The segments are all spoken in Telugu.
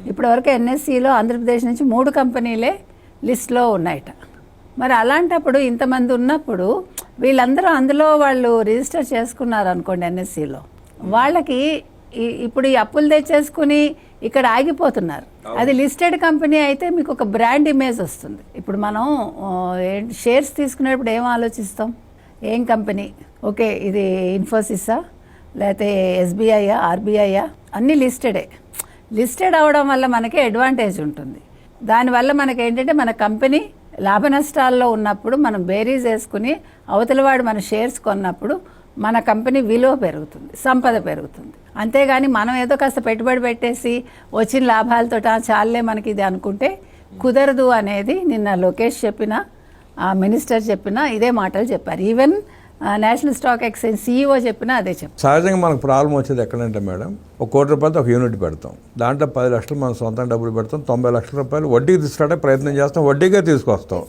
ఇప్పటివరకు ఎన్ఎస్సిలో ఆంధ్రప్రదేశ్ నుంచి 3 కంపెనీలే లిస్ట్లో ఉన్నాయట. మరి అలాంటప్పుడు ఇంతమంది ఉన్నప్పుడు వీళ్ళందరూ అందులో వాళ్ళు రిజిస్టర్ చేసుకున్నారు అనుకోండి ఎన్ఎస్సిలో, వాళ్ళకి ఇప్పుడు ఈ అప్పులు తెచ్చేసుకుని ఇక్కడ ఆగిపోతున్నారు. అది లిస్టెడ్ కంపెనీ అయితే మీకు ఒక బ్రాండ్ ఇమేజ్ వస్తుంది. ఇప్పుడు మనం షేర్స్ తీసుకునేటప్పుడు ఏం ఆలోచిస్తాం, ఏం కంపెనీ, ఓకే ఇది ఇన్ఫోసిసా లేకపోతే ఎస్బీఐయా ఆర్బీఐయా, అన్నీ లిస్టెడే. లిస్టెడ్ అవడం వల్ల మనకి అడ్వాంటేజ్ ఉంటుంది. దానివల్ల మనకి ఏంటంటే మన కంపెనీ లాభ నష్టాల్లో ఉన్నప్పుడు మనం బేరీజ్ వేసుకుని అవతలవాడు మన షేర్స్ కొన్నప్పుడు మన కంపెనీ విలువ పెరుగుతుంది, సంపద పెరుగుతుంది. అంతేగాని మనం ఏదో కాస్త పెట్టుబడి పెట్టేసి వచ్చిన లాభాలతో చాలే మనకి ఇది అనుకుంటే కుదరదు అనేది నిన్న లోకేష్ చెప్పిన, మినిస్టర్ చెప్పిన ఇదే మాటలు చెప్పారు. Even national stock exchange CEO చెప్పినా అదే చెప్పారు. సహజంగా మనకు ప్రాబ్లం వచ్చేది ఎక్కడంటే మేడం, ₹1,00,00,000 ఒక యూనిట్ పెడతాం, దాంట్లో 10 లక్షలు మనం సొంతం డబ్బులు పెడతాం, ₹90 లక్షలు వడ్డీకి తీసుకురావడానికి ప్రయత్నం చేస్తాం, వడ్డీగా తీసుకొస్తాం,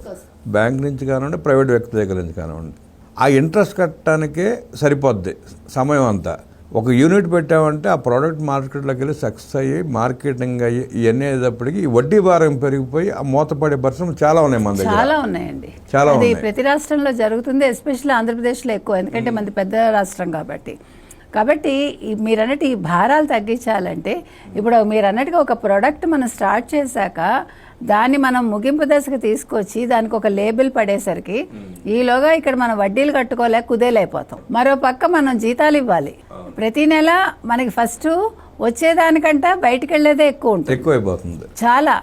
బ్యాంక్ నుంచి కానివ్వండి ప్రైవేట్ వ్యక్తి దగ్గర నుంచి కానివ్వండి. ఆ ఇంట్రెస్ట్ కట్టడానికే సరిపోద్ది సమయం అంతా. ఒక యూనిట్ పెట్టామంటే ఆ ప్రోడక్ట్ మార్కెట్లోకి వెళ్ళి సక్సెస్ అయ్యి మార్కెటింగ్ అయ్యి ఇవన్నీ అయ్యేటప్పటికి ఈ వడ్డీ భారం పెరిగిపోయి ఆ మూతపడే పరిశ్రమలు చాలా ఉన్నాయి మన దగ్గర. చాలా ఉన్నాయండి, చాలా అది ప్రతి రాష్ట్రంలో జరుగుతుంది, ఎస్పెషల్లీ ఆంధ్రప్రదేశ్లో ఎక్కువ, ఎందుకంటే మనది పెద్ద రాష్ట్రం కాబట్టి మీరు అన్నట్టు ఈ భారాలు తగ్గించాలంటే ఇప్పుడు మీరు అన్నట్టుగా ఒక ప్రోడక్ట్ మనం స్టార్ట్ చేశాక దాన్ని మనం ముగింపు దశకు తీసుకొచ్చి దానికి ఒక లేబుల్ పడేసరికి ఈలోగా ఇక్కడ మనం వడ్డీలు కట్టుకోలేక కుదేలైపోతాం. మరో పక్క మనం జీతాలు ఇవ్వాలి, ప్రతి నెల మనకి ఫస్ట్ వచ్చేదానికంటే బయటకు వెళ్ళేదే ఎక్కువ ఉంటుంది, ఎక్కువైపోతుంది చాలా.